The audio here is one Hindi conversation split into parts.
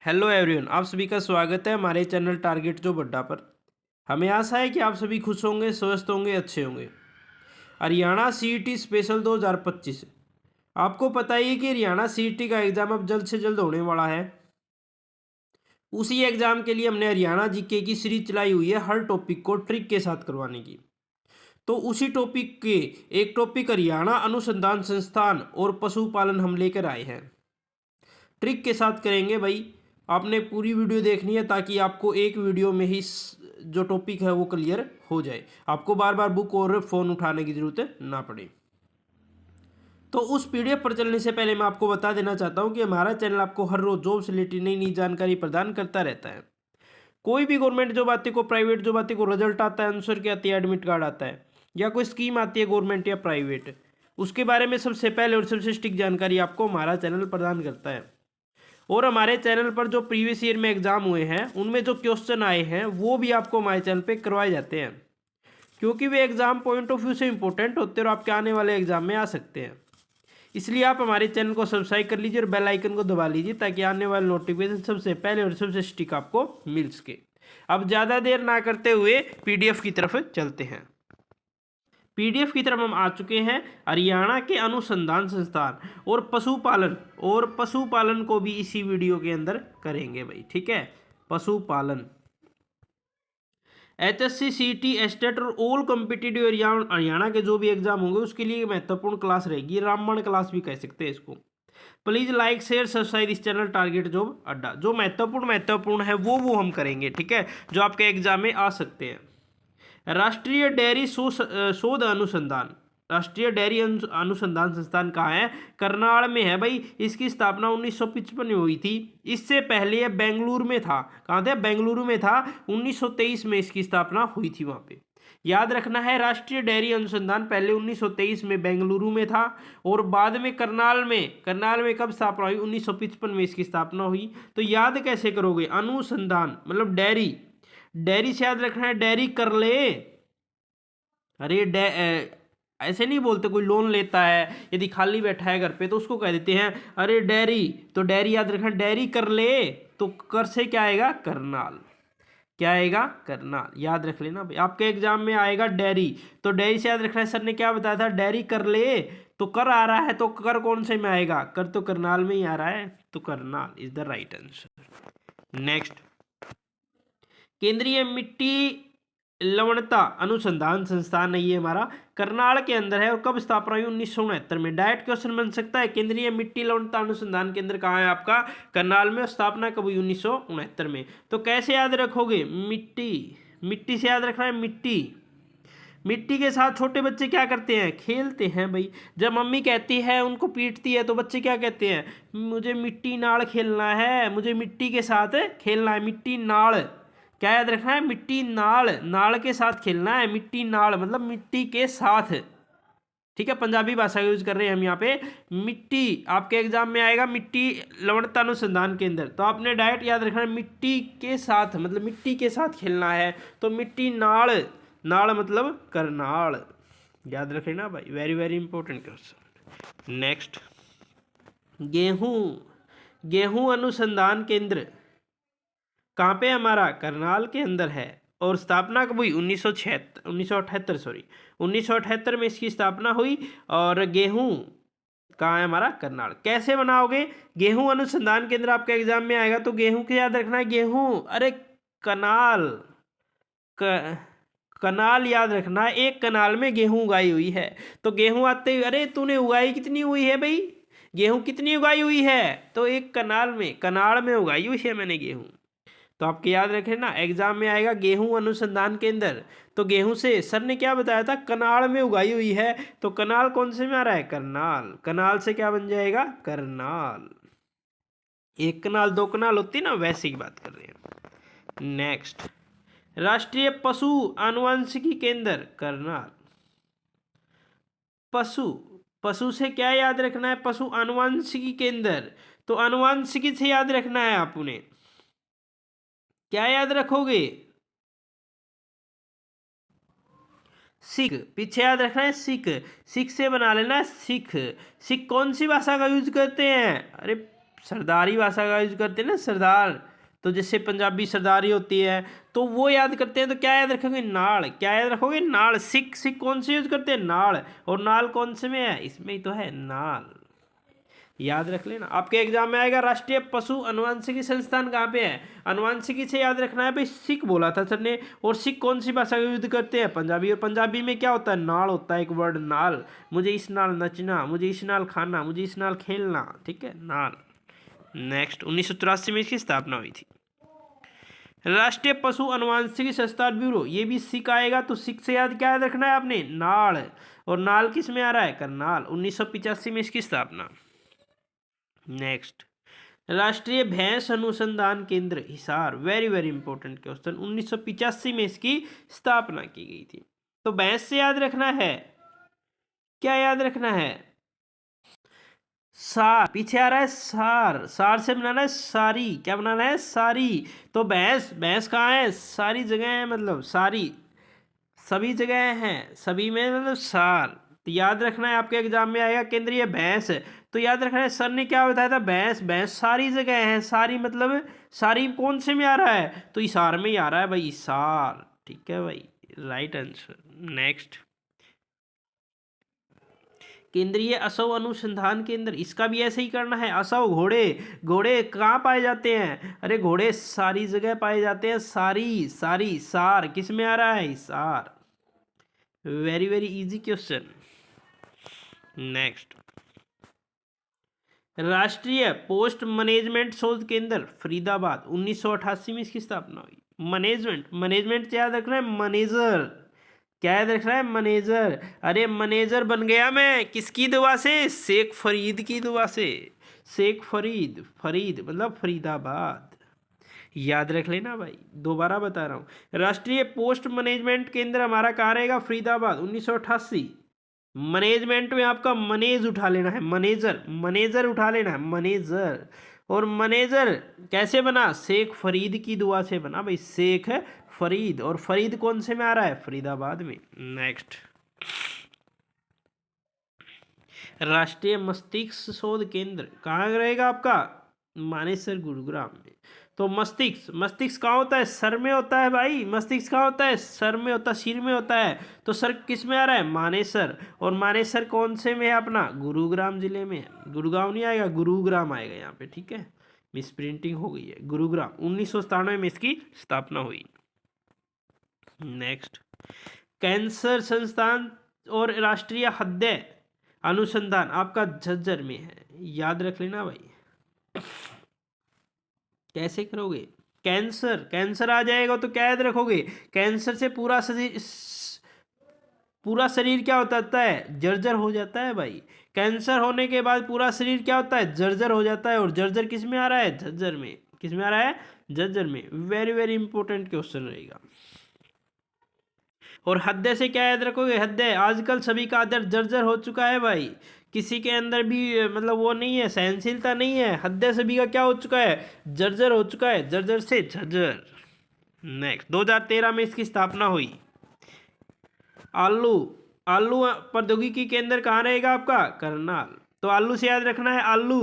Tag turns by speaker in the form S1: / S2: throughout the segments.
S1: हेलो एवरीवन, आप सभी का स्वागत है हमारे चैनल टारगेट जो बड्डा पर। हमें आशा है कि आप सभी खुश होंगे, स्वस्थ होंगे, अच्छे होंगे। Haryana CET special 2025। आपको पता ही है कि हरियाणा सीईटी का एग्ज़ाम अब जल्द से जल्द होने वाला है। उसी एग्ज़ाम के लिए हमने हरियाणा जीके की सीरीज चलाई हुई है, हर टॉपिक को ट्रिक के साथ करवाने की। तो उसी टॉपिक के एक टॉपिक हरियाणा अनुसंधान संस्थान और पशुपालन हम लेकर आए हैं। ट्रिक के साथ करेंगे भाई। आपने पूरी वीडियो देखनी है ताकि आपको एक वीडियो में ही जो टॉपिक है वो क्लियर हो जाए, आपको बार बार बुक और फ़ोन उठाने की ज़रूरत ना पड़े। तो उस पीडीएफ पर चलने से पहले मैं आपको बता देना चाहता हूँ कि हमारा चैनल आपको हर रोज़ जॉब से रिलेटेड नई नई जानकारी प्रदान करता रहता है। कोई भी गवर्नमेंट जॉब आती है, को प्राइवेट जॉब आती है, को रिजल्ट आता है, आंसर की आती है, एडमिट कार्ड आता है, या कोई स्कीम आती है गवर्नमेंट या प्राइवेट, उसके बारे में सबसे पहले और सबसे सटीक जानकारी आपको हमारा चैनल प्रदान करता है। और हमारे चैनल पर जो प्रीवियस ईयर में एग्जाम हुए हैं उनमें जो क्वेश्चन आए हैं वो भी आपको हमारे चैनल पे करवाए जाते हैं, क्योंकि वे एग्जाम पॉइंट ऑफ व्यू से इंपॉर्टेंट होते हैं और आपके आने वाले एग्जाम में आ सकते हैं। इसलिए आप हमारे चैनल को सब्सक्राइब कर लीजिए और बेल आइकन को दबा लीजिए ताकि आने वाले नोटिफिकेशन सबसे पहले और सबसे सटीक आपको मिल सके। अब ज़्यादा देर ना करते हुए पीडीएफ की तरफ चलते हैं। पीडीएफ की तरफ हम आ चुके हैं। हरियाणा के अनुसंधान संस्थान और पशुपालन को भी इसी वीडियो के अंदर करेंगे भाई, ठीक है। पशुपालन, एचएससी, सीटी, एस्टेट और ऑल कॉम्पिटिटिव हरियाणा के जो भी एग्जाम होंगे उसके लिए महत्वपूर्ण क्लास रहेगी, रामबाण क्लास भी कह सकते हैं इसको। प्लीज लाइक शेयर सब्सक्राइब इस चैनल टारगेट जॉब अड्डा। जो महत्वपूर्ण है वो हम करेंगे, ठीक है, जो आपके एग्जाम में आ सकते हैं। राष्ट्रीय डेयरी शोध अनुसंधान, राष्ट्रीय डेयरी अनुसंधान संस्थान कहाँ है? करनाल में है भाई। इसकी स्थापना 1955 में हुई थी। इससे पहले यह बेंगलुरु में था। कहाँ था? बेंगलुरु में था। 1923 में इसकी स्थापना हुई थी वहाँ पे। याद रखना है, राष्ट्रीय डेयरी अनुसंधान पहले 1923 में बेंगलुरु में था और बाद में करनाल में कब स्थापना हुई? 1955 में इसकी स्थापना हुई। तो याद कैसे करोगे? अनुसंधान मतलब डेयरी, डेयरी से याद रखना है डेयरी कर ले। अरे ऐसे नहीं बोलते, कोई लोन लेता है यदि खाली बैठा है घर पे तो उसको कह देते हैं अरे डेयरी। तो डेयरी याद रखना, डेयरी कर ले। तो कर से क्या आएगा? करनाल। क्या आएगा? करनाल। याद रख लेना भाई, आपके एग्जाम में आएगा डेयरी। तो डेयरी से याद रखना है, सर ने क्या बताया था? डेयरी कर ले। तो कर आ रहा है, तो कर कौन से में आएगा? कर तो करनाल में ही आ रहा है, तो Karnal is the right answer. Next, केंद्रीय मिट्टी लवणता अनुसंधान संस्थान है ये हमारा, करनाल के अंदर है। और कब स्थापना हुई? 1969 में। डायरेक्ट क्वेश्चन बन सकता है, केंद्रीय मिट्टी लवणता अनुसंधान केंद्र कहाँ है आपका? करनाल में। स्थापना कब हुई? 1969 में। तो कैसे याद रखोगे? मिट्टी, मिट्टी से याद रखना है मिट्टी। मिट्टी के साथ छोटे बच्चे क्या करते हैं? खेलते हैं भाई। जब मम्मी कहती है, उनको पीटती है, तो बच्चे क्या कहते हैं? मुझे मिट्टी नाल खेलना है, मुझे मिट्टी के साथ खेलना है। मिट्टी नाल, क्या याद रखना है? मिट्टी नाल, नाल के साथ खेलना है। मिट्टी नाल मतलब मिट्टी के साथ, ठीक है। पंजाबी भाषा यूज कर रहे हैं हम यहाँ पे। मिट्टी आपके एग्जाम में आएगा, मिट्टी लवणता अनुसंधान केंद्र। तो आपने डायरेक्ट याद रखना है मिट्टी के साथ मतलब मिट्टी के साथ खेलना है। तो मिट्टी नाल, नाल मतलब करनाल। याद रख लेना भाई, very very important question. Next, गेहूं, गेहूं अनुसंधान केंद्र कहाँ पे? हमारा करनाल के अंदर है। और स्थापना कब हुई? 1978 सॉरी 1978 में इसकी स्थापना हुई। और गेहूं कहाँ है? हमारा करनाल। कैसे बनाओगे? गेहूं अनुसंधान केंद्र आपके एग्जाम में आएगा तो गेहूं के याद रखना है गेहूं, अरे कनाल, कनाल याद रखना है। एक कनाल में गेहूं उगाई हुई है। तो गेहूं आते ही अरे तूने उगाई कितनी हुई है भाई? गेहूं कितनी उगाई हुई है? तो एक कनाल में, कनाल में उगाई हुई है मैंने गेहूं। तो आपके याद रखें ना, एग्जाम में आएगा गेहूं अनुसंधान केंद्र। तो गेहूं से सर ने क्या बताया था? कनाल में उगाई हुई है। तो कनाल कौन से में आ रहा है? करनाल। कनाल से क्या बन जाएगा? करनाल। एक कनाल दो कनाल होती है ना, वैसे की बात कर रहे हैं। नेक्स्ट, राष्ट्रीय पशु आनुवंशिकी केंद्र करनाल। पशु, पशु से क्या याद रखना है? पशु आनुवंशिकी केंद्र। तो आनुवंशिकी से याद रखना है आप उन्हें। क्या याद रखोगे? सिख, पीछे याद रखना है सिख। सिख से बना लेना सिख। सिख कौन सी भाषा का यूज करते हैं? अरे सरदारी भाषा का यूज करते हैं ना, सरदार, तो जैसे पंजाबी सरदारी होती है तो वो याद करते हैं, तो क्या याद रखोगे, नाल। क्या याद रखोगे, नाल। सिख, सिख कौन से यूज करते हैं, नाल। और नाल कौन से में है, इसमें ही तो है, नाल। याद रख लेना। आपके एग्जाम में आएगा राष्ट्रीय पशु अनुवांशिकी संस्थान कहाँ पे है, अनुवांशिकी से याद रखना है भाई, सिख बोला था सर ने। और सिख कौन सी भाषा का युद्ध करते हैं, पंजाबी। और पंजाबी में क्या होता है, नाल होता है, एक वर्ड नाल। मुझे इस नाल नचना, मुझे इस नाल खाना, मुझे इस नाल खेलना, ठीक है, नाल। नेक्स्ट, 1983 में इसकी स्थापना हुई थी। राष्ट्रीय पशु अनुवांशिकी संस्थान ब्यूरो, ये भी सिख आएगा, तो सिख से याद क्या याद रखना है आपने, नाल। और नाल किस में आ रहा है, करनाल। 1985 में इसकी स्थापना। नेक्स्ट, राष्ट्रीय भैंस अनुसंधान केंद्र Hisar, very very important question. 1985 में इसकी स्थापना की गई थी। तो भैंस से याद रखना है, क्या याद रखना है, सार। पीछे आ रहा है सार, सार से बनाना है सारी, क्या बनाना है, सारी। तो भैंस, भैंस कहाँ है, सारी जगह है, मतलब सारी, सभी जगह हैं, सभी में मतलब सार। तो याद रखना है, आपके एग्जाम में आएगा केंद्रीय भैंस, तो याद रखना है सर ने क्या बताया था, भैंस, भैंस सारी जगह है, सारी मतलब सारी कौन से में आ रहा है, तो इसार में ही आ रहा है भाई, इसार, ठीक है भाई, राइट आंसर। नेक्स्ट, केंद्रीय असव अनुसंधान केंद्र, इसका भी ऐसे ही करना है। असव घोड़े, घोड़े कहाँ पाए जाते हैं, अरे घोड़े सारी जगह पाए जाते हैं, सारी, सारी, सार किस में आ रहा है, सार। Very very easy question. Next, राष्ट्रीय पोस्ट मैनेजमेंट शोध केंद्र फरीदाबाद, 1988 में इसकी स्थापना हुई। मैनेजमेंट, मैनेजमेंट क्या याद रखना है, मैनेजर। क्या याद रखना है, मैनेजर। अरे मैनेजर बन गया मैं, किसकी दुआ से, शेख फरीद की दुआ से। शेख फरीद, फरीद मतलब फरीदाबाद, याद रख लेना भाई, दोबारा बता रहा हूँ। राष्ट्रीय पोस्ट मैनेजमेंट केंद्र हमारा कहाँ रहेगा, फरीदाबाद, 1988। मैनेजमेंट में आपका मनेज उठा लेना है, मैनेजर, मैनेजर उठा लेना है, मैनेजर। और मैनेजर कैसे बना, शेख फरीद की दुआ से बना भाई, शेख है फरीद। और फरीद कौन से में आ रहा है, फरीदाबाद में। नेक्स्ट, राष्ट्रीय मस्तिष्क शोध केंद्र कहाँ रहेगा आपका, मानेसर, गुरुग्राम में। तो मस्तिष्क, मस्तिष्क कहाँ होता है, सर में होता है भाई, मस्तिष्क कहाँ होता है, सर में होता है, सिर में होता है। तो सर किस में आ रहा है, मानेसर। और मानेसर कौन से में है अपना, गुरुग्राम जिले में है। गुड़गांव नहीं आएगा, गुरुग्राम आएगा यहाँ पे, ठीक है, मिस प्रिंटिंग हो गई है, गुरुग्राम। 1997 में इसकी स्थापना हुई। नेक्स्ट, कैंसर संस्थान और राष्ट्रीय हृदय अनुसंधान आपका झज्जर में है, याद रख लेना भाई। कैसे करोगे, कैंसर, कैंसर आ जाएगा तो क्या याद रखोगे, कैंसर से पूरा शरीर, पूरा शरीर क्या होता है, जर्जर हो जाता है भाई। कैंसर होने के बाद पूरा शरीर क्या होता है, जर्जर हो जाता है। और जर्जर किस में आ रहा है, झज्जर में। किस में आ रहा है, झज्जर में। वेरी वेरी इंपॉर्टेंट क्वेश्चन रहेगा। और हृदय से क्या याद रखोगे, हृदय, आजकल सभी का हृदय जर्जर हो चुका है भाई, किसी के अंदर भी मतलब वो नहीं है, सहनशीलता नहीं है, हृदय सभी का क्या हो चुका है, जर्जर हो चुका है, जर्जर से झज्जर। नेक्स्ट, 2013 में इसकी स्थापना हुई। आलू, आलू प्रौद्योगिकी केंद्र कहाँ रहेगा आपका, करनाल। तो आलू से याद रखना है, आलू,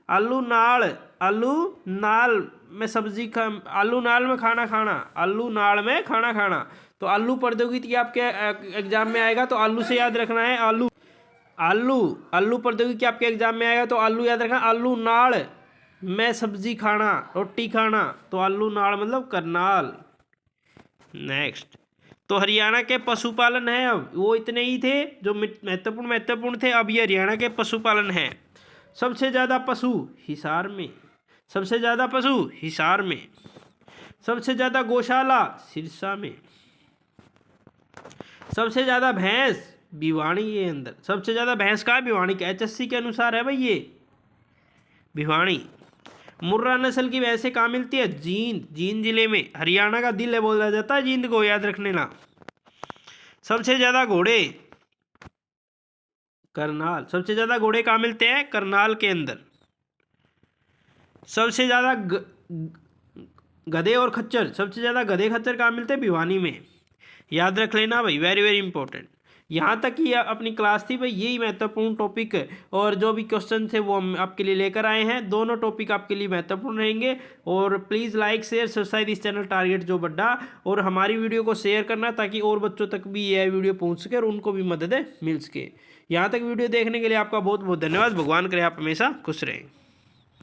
S1: आलू नाड़, आलू नाल में सब्जी खा, आलू नाल में खाना खाना, आलू नाड़ में खाना खाना। तो आलू प्रौद्योगिकी आपके एग्जाम में आएगा, तो आलू से याद रखना है, आलू, आलू, आलू प्रौद्योगिकी आपके एग्जाम में आएगा, तो आलू याद रखना, आलू नाड़ में सब्जी खाना, रोटी खाना। तो आलू नाड़ मतलब करनाल। नेक्स्ट, तो हरियाणा के पशुपालन है, अब वो इतने ही थे जो महत्वपूर्ण थे, अब ये हरियाणा के पशुपालन है। सबसे ज़्यादा पशु हिसार में, सबसे ज़्यादा पशु हिसार में। सबसे ज़्यादा गौशाला सिरसा में। सबसे ज़्यादा भैंस भिवाड़ी के अंदर, सबसे ज़्यादा भैंस कहाँ है, भिवाड़ी के, एचएससी के अनुसार है भाई ये, भिवाड़ी। मुर्रा नस्ल की भैंसें कहाँ मिलती है, जींद, जींद जिले में, हरियाणा का दिल है बोला जाता है जींद को, याद रखने ना। सबसे ज़्यादा घोड़े करनाल, सबसे ज़्यादा घोड़े कहाँ मिलते हैं, करनाल के अंदर। सबसे ज़्यादा गधे और खच्चर, सबसे ज़्यादा गधे खच्चर कहाँ मिलते हैं, भिवानी में, याद रख लेना भाई, वेरी वेरी इंपॉर्टेंट। यहाँ तक ये अपनी क्लास थी भाई, यही महत्वपूर्ण टॉपिक और जो भी क्वेश्चन थे वो हम आपके लिए लेकर आए हैं। दोनों टॉपिक आपके लिए महत्वपूर्ण रहेंगे और प्लीज़ लाइक शेयर सब्सक्राइब इस चैनल टारगेट जो बड्डा, और हमारी वीडियो को शेयर करना ताकि और बच्चों तक भी यह वीडियो पहुँच सके और उनको भी मदद मिल सके। यहाँ तक वीडियो देखने के लिए आपका बहुत बहुत धन्यवाद। भगवान करे आप हमेशा खुश रहें।